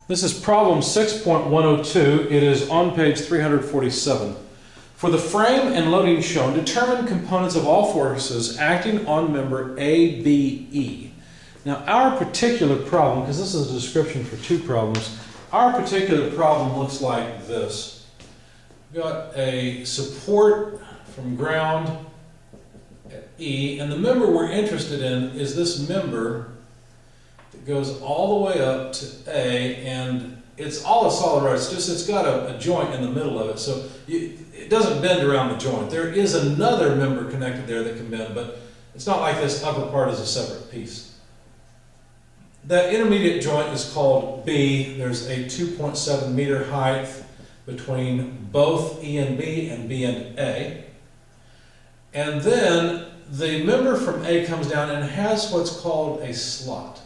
This is problem 6.102. It is on page 347. For the frame and loading shown, determine components of all forces acting on member ABE. Now our particular problem, because this is a description for two problems, our particular problem looks like this. We've got a support from ground at E, and the member we're interested in is this member that goes all the way up to A, and it's all a solid rod. It's got a joint in the middle of it, so it doesn't bend around the joint. There is another member connected there that can bend, but it's not like this upper part is a separate piece. That intermediate joint is called B. There's a 2.7 meter height between both E and B and B and A. And then the member from A comes down and has what's called a slot.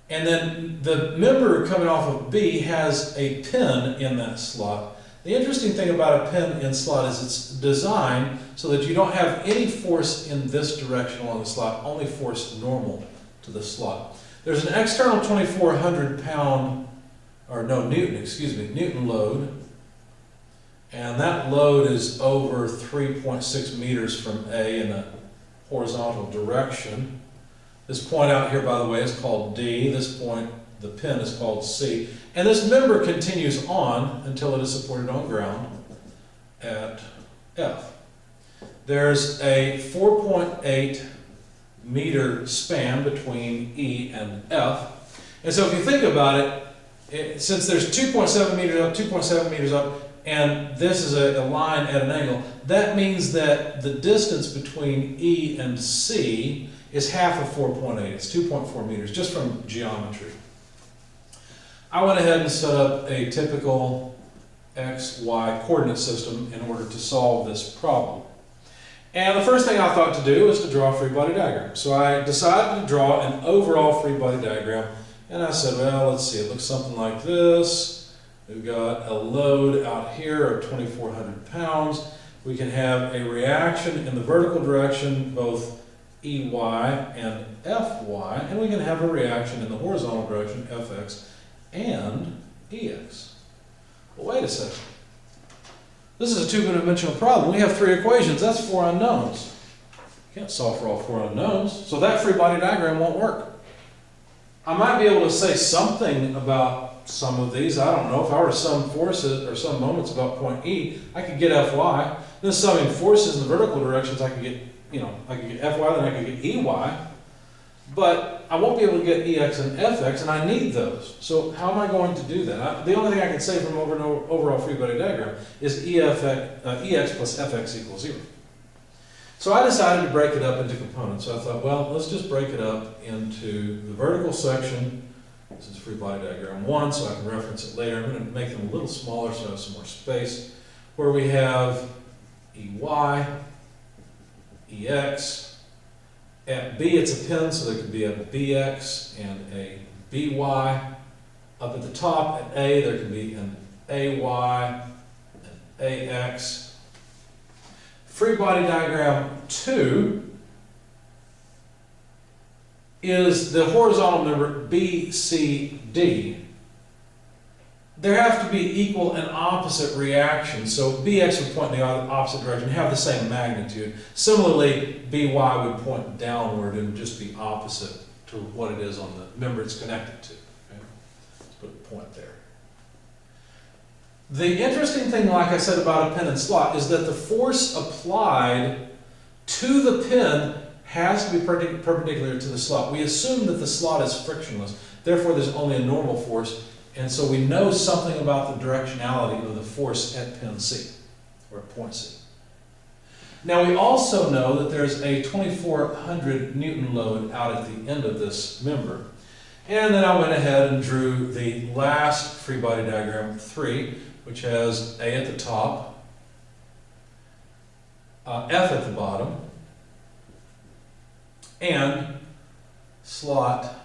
And then the member coming off of B has a pin in that slot. The interesting thing about a pin in slot is it's designed so that you don't have any force in this direction along the slot, only force normal to the slot. There's an external 2,400 pound, or no, Newton load. And that load is over 3.6 meters from A in a horizontal direction. This point out here, by the way, is called D. This point, the pin, is called C. And this member continues on until it is supported on ground at F. There's a 4.8 meter span between E and F. And so if you think about it, since there's 2.7 meters up, 2.7 meters up, and this is a line at an angle, that means that the distance between E and C is half of 4.8. It's 2.4 meters, just from geometry. I went ahead and set up a typical XY coordinate system in order to solve this problem. And the first thing I thought to do was to draw a free body diagram. So I decided to draw an overall free body diagram, and I said, well, let's see, it looks something like this. We've got a load out here of 2,400 pounds. We can have a reaction in the vertical direction, both EY and FY, and we can have a reaction in the horizontal direction, FX and EX. Well, wait a second. This is a two-dimensional problem. We have three equations. That's four unknowns. You can't solve for all four unknowns, so that free body diagram won't work. I might be able to say something about some of these. I don't know. If I were to sum forces or some moments about point E, I could get Fy. Then summing forces in the vertical directions, I could get, I could get Fy, then I could get EY. But I won't be able to get EX and FX, and I need those. So how am I going to do that? The only thing I can say from an overall free body diagram is EX plus FX equals 0. So I decided to break it up into components. So I thought, well, let's just break it up into the vertical section. This is free body diagram 1, so I can reference it later. I'm going to make them a little smaller so I have some more space. Where we have EY, EX. At B, it's a pin, so there could be a BX and a BY. Up at the top, at A, there can be an AY, an AX. Free body diagram 2 is the horizontal member BCD. There have to be equal and opposite reactions. So BX would point in the opposite direction, have the same magnitude. Similarly, BY would point downward and just be opposite to what it is on the member it's connected to. Okay? Let's put a point there. The interesting thing, like I said about a pin and slot, is that the force applied to the pin has to be perpendicular to the slot. We assume that the slot is frictionless. Therefore, there's only a normal force. And so we know something about the directionality of the force at pin C, or at point C. Now we also know that there's a 2,400 Newton load out at the end of this member. And then I went ahead and drew the last free body diagram 3, which has A at the top, F at the bottom, and slot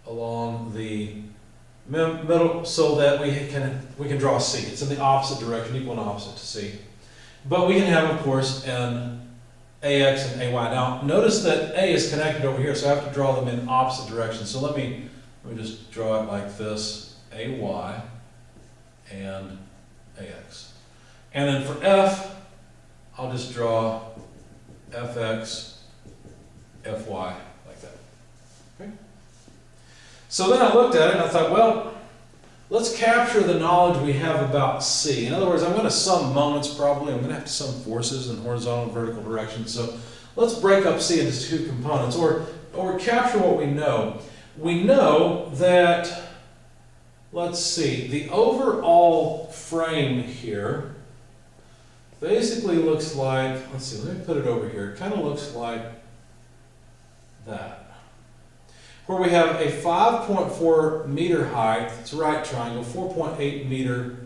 along the middle so that we can draw C. It's in the opposite direction, equal and opposite to C. But we can have, of course, an AX and AY. Now, notice that A is connected over here, so I have to draw them in opposite directions. So let me Let me just draw it like this, AY and AX. And then for F, I'll just draw FX, FY, like that. Okay? So then I looked at it and I thought, well, let's capture the knowledge we have about C. In other words, I'm going to sum moments probably. I'm going to have to sum forces in horizontal and vertical directions. So let's break up C into two components, or capture what we know. We know that, let's see, the overall frame here basically looks like, let's see, let me put it over here. It kind of looks like that. Where we have a 5.4 meter height, it's a right triangle, 4.8 meter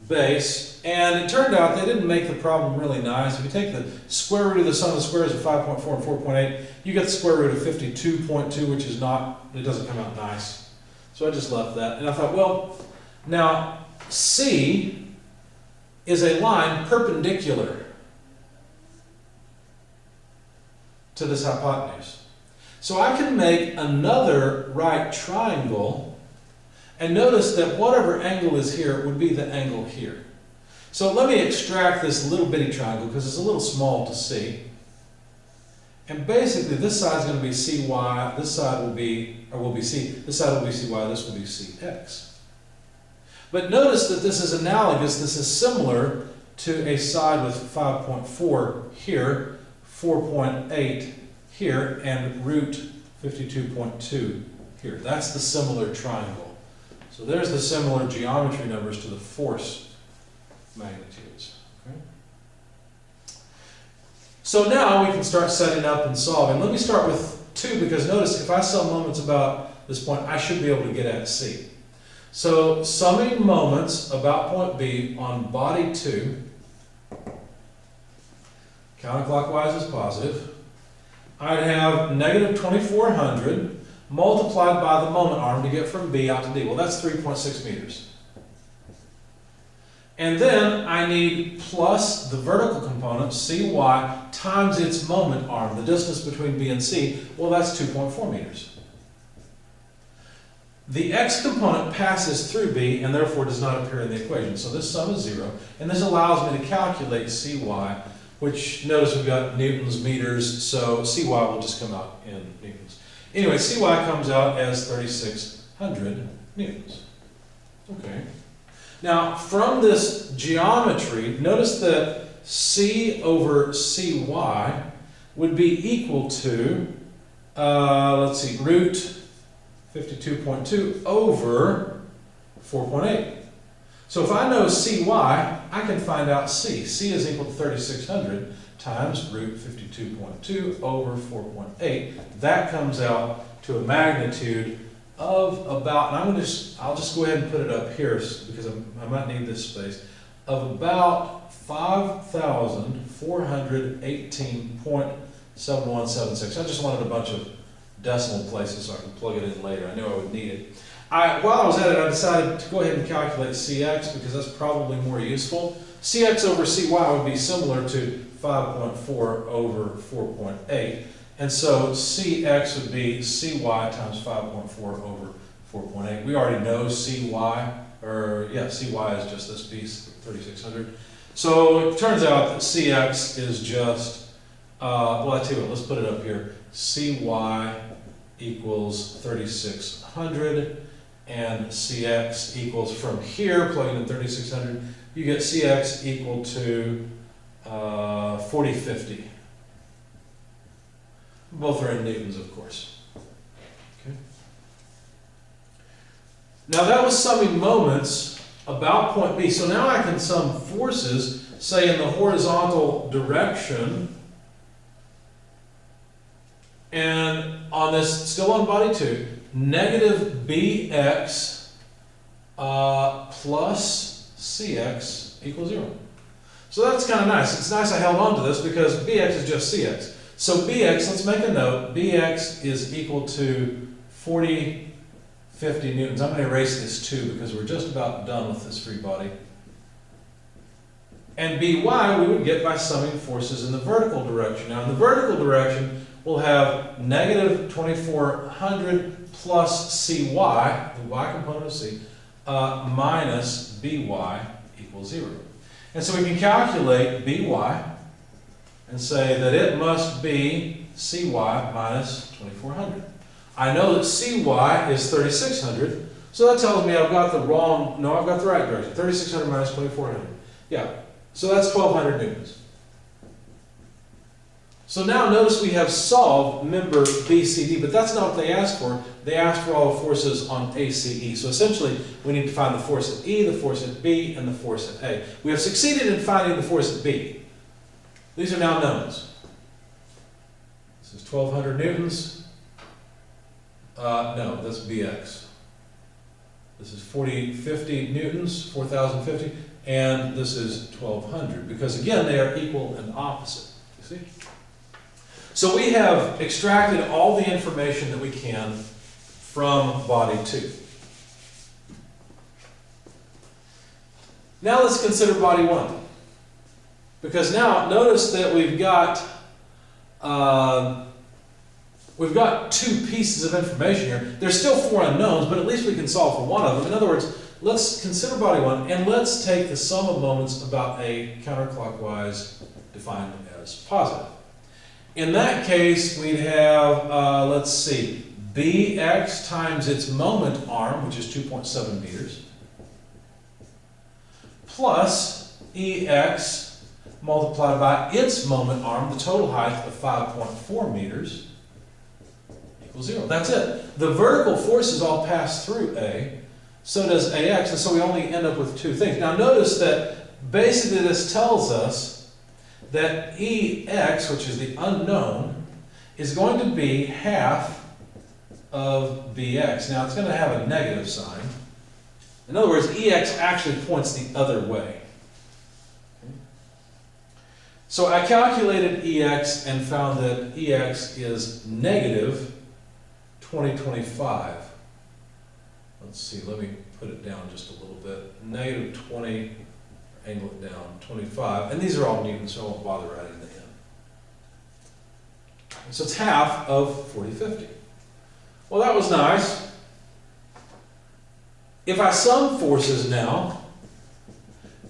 base, and it turned out they didn't make the problem really nice. If you take the square root of the sum of the squares of 5.4 and 4.8, you get the square root of 52.2, which is not, it doesn't come out nice. So I just left that, and I thought, well, now C is a line perpendicular to this hypotenuse. So I can make another right triangle, and notice that whatever angle is here would be the angle here. So let me extract this little bitty triangle because it's a little small to see. And basically this side is going to be CY, this side will be C, this side will be CY, this will be CX. But notice that this is analogous, this is similar to a side with 5.4 here, 4.8 here, and root 52.2 here. That's the similar triangle. So there's the similar geometry numbers to the force magnitudes. Okay? So now we can start setting up and solving. Let me start with 2, because notice if I sum moments about this point, I should be able to get at C. So summing moments about point B on body 2, counterclockwise is positive, I'd have negative 2400 multiplied by the moment arm to get from B out to D. Well, that's 3.6 meters. And then I need plus the vertical component, CY, times its moment arm, the distance between B and C. Well, that's 2.4 meters. The x component passes through B and therefore does not appear in the equation. So this sum is 0. And this allows me to calculate CY, which notice we've got newtons, meters, so CY will just come out in newtons. Anyway, CY comes out as 3,600 newtons. Okay. Now, from this geometry, notice that C over CY would be equal to, let's see, root 52.2 over 4.8. So if I know CY, I can find out C. C is equal to 3,600 times root 52.2 over 4.8. That comes out to a magnitude of about, and I'll just go ahead and put it up here because I might need this space, of about 5,418.7176. I just wanted a bunch of decimal places so I can plug it in later. I knew I would need it. While I was at it, I decided to go ahead and calculate CX because that's probably more useful. CX over CY would be similar to 5.4 over 4.8. And so CX would be CY times 5.4 over 4.8. We already know CY, CY is just this piece, 3,600. So it turns out that CX is just, well, I tell you what, let's put it up here. CY equals 3,600, and CX equals, from here, plugging in 3,600, you get CX equal to 4050. Both are in newtons, of course. Okay. Now that was summing moments about point B. So now I can sum forces, say in the horizontal direction, and on this, still on body 2, negative BX plus CX equals 0. So that's kind of nice. It's nice I held on to this because BX is just CX. So BX, let's make a note, BX is equal to 4050 newtons. I'm going to erase this too because we're just about done with this free body. And BY we would get by summing forces in the vertical direction. Now in the vertical direction, we'll have negative 2400 plus CY, the Y component of C, minus BY equals 0. And so we can calculate BY and say that it must be CY minus 2400. I know that CY is 3600, so that tells me I've got the wrong, no, I've got the right direction. 3600 minus 2400. Yeah, so that's 1200 newtons. So now notice we have solved member BCD, but that's not what they asked for. They asked for all the forces on ACE. So essentially, we need to find the force at E, the force at B, and the force at A. We have succeeded in finding the force at B. These are now knowns. This is 1200 newtons. No, that's BX. This is 50 newtons, 4050, and this is 1200, because again, they are equal and opposite. You see? So we have extracted all the information that we can from body 2. Now let's consider body 1. Because now notice that we've got two pieces of information here. There's still 4 unknowns, but at least we can solve for one of them. In other words, let's consider body 1 and let's take the sum of moments about A counterclockwise defined as positive. In that case, we'd have, let's see, Bx times its moment arm, which is 2.7 meters, plus Ex multiplied by its moment arm, the total height of 5.4 meters, equals 0. That's it. The vertical forces all pass through A, so does Ax, and so we only end up with 2 things. Now notice that basically this tells us that Ex, which is the unknown, is going to be half of Bx. Now it's going to have a negative sign. In other words, Ex actually points the other way. So I calculated Ex and found that Ex is negative 2025. Let's see, let me put it down just a little bit. Negative 20, angle it down, 25. And these are all newtons, so I won't bother writing the n. So it's half of 4050. Well, that was nice. If I sum forces now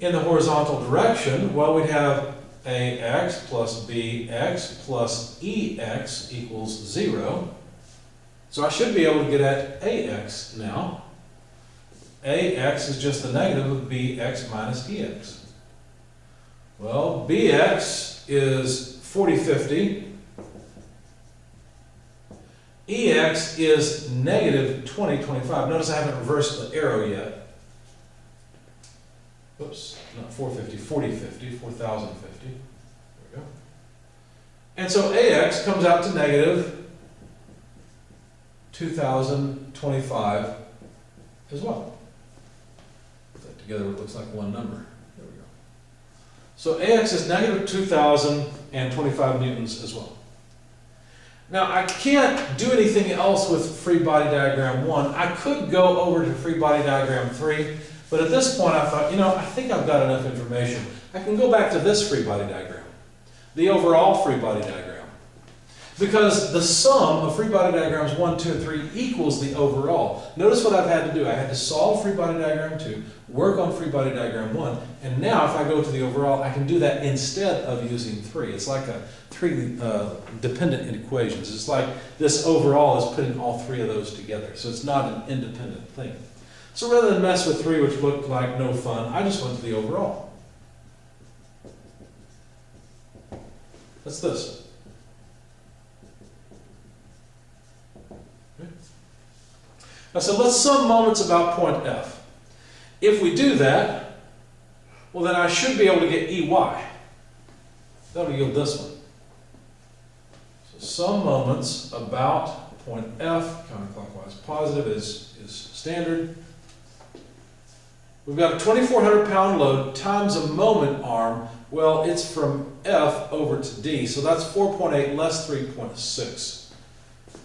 in the horizontal direction, well, we'd have Ax plus Bx plus Ex equals 0. So I should be able to get at Ax now. Ax is just the negative of Bx minus Ex. Well, Bx is 4050. Ex is negative 2025. Notice I haven't reversed the arrow yet. Whoops, not 450, 4050, 4050. There we go. And so Ax comes out to negative 2025 as well. Put that together, it looks like one number. There we go. So Ax is negative 2025 newtons as well. Now I can't do anything else with free body diagram 1. I could go over to free body diagram 3, but at this point I thought, I think I've got enough information. I can go back to this free body diagram, the overall free body diagram. Because the sum of free body diagrams 1, 2, and 3 equals the overall. Notice what I've had to do. I had to solve free body diagram 2, work on free body diagram 1, and now if I go to the overall, I can do that instead of using 3. It's like a 3 dependent equations. It's like this overall is putting all 3 of those together. So it's not an independent thing. So rather than mess with 3, which looked like no fun, I just went to the overall. That's this. I said, let's sum moments about point F. If we do that, well then I should be able to get EY. That'll yield this one. So sum moments about point F, counterclockwise positive is standard. We've got a 2,400 pound load times a moment arm. Well, it's from F over to D, so that's 4.8 less 3.6.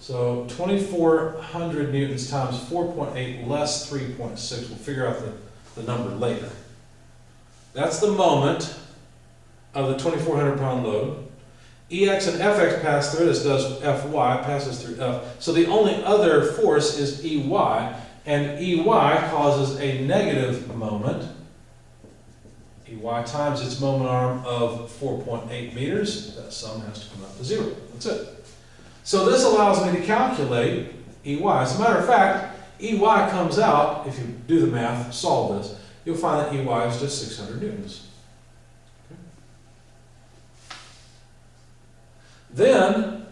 So 2,400 newtons times 4.8 less 3.6. We'll figure out the number later. That's the moment of the 2,400 pound load. Ex and Fx pass through it, as does Fy, passes through F. So the only other force is Ey, and Ey causes a negative moment. Ey times its moment arm of 4.8 meters. That sum has to come out to 0. That's it. So this allows me to calculate Ey. As a matter of fact, Ey comes out, if you do the math, solve this, you'll find that Ey is just 600 newtons. Okay. Then,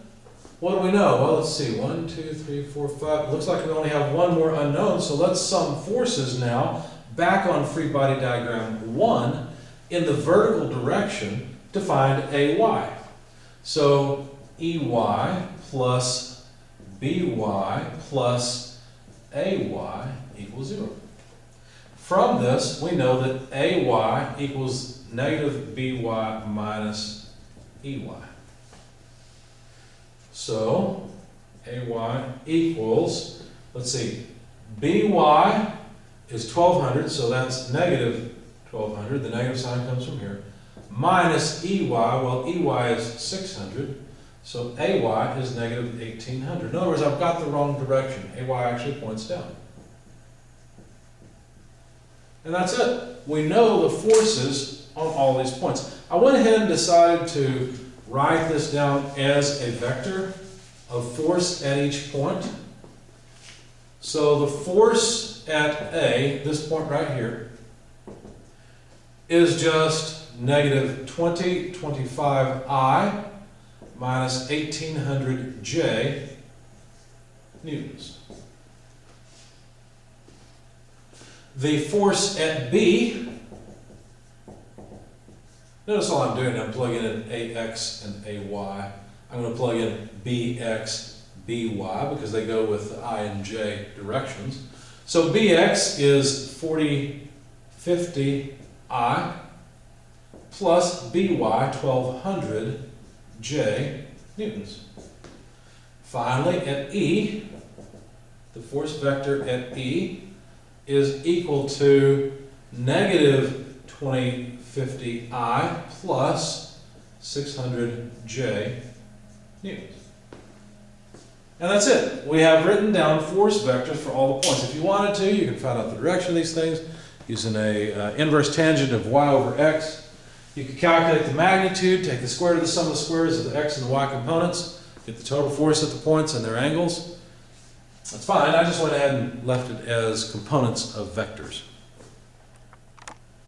what do we know? Well, let's see, 1, 2, 3, 4, 5. It looks like we only have one more unknown, so let's sum forces now back on free body diagram 1 in the vertical direction to find Ay. So Ey plus By plus Ay equals 0. From this, we know that Ay equals negative By minus Ey. So Ay equals, let's see, By is 1200, so that's negative 1200. The negative sign comes from here. Minus Ey, well, Ey is 600. So Ay is negative 1800. In other words, I've got the wrong direction. Ay actually points down. And that's it. We know the forces on all these points. I went ahead and decided to write this down as a vector of force at each point. So the force at A, this point right here, is just negative 2025I minus 1800J newtons. The force at B, notice all I'm doing, I'm plugging in AX and AY. I'm going to plug in BX, BY, because they go with the I and J directions. So BX is 4050I plus BY 1200J newtons. Finally, at E, the force vector at E is equal to negative 2050I plus 600J newtons. And that's it. We have written down force vectors for all the points. If you wanted to, you can find out the direction of these things using a inverse tangent of y over x. You can calculate the magnitude, take the square root of the sum of the squares of the x and the y components, get the total force at the points and their angles. That's fine. I just went ahead and left it as components of vectors.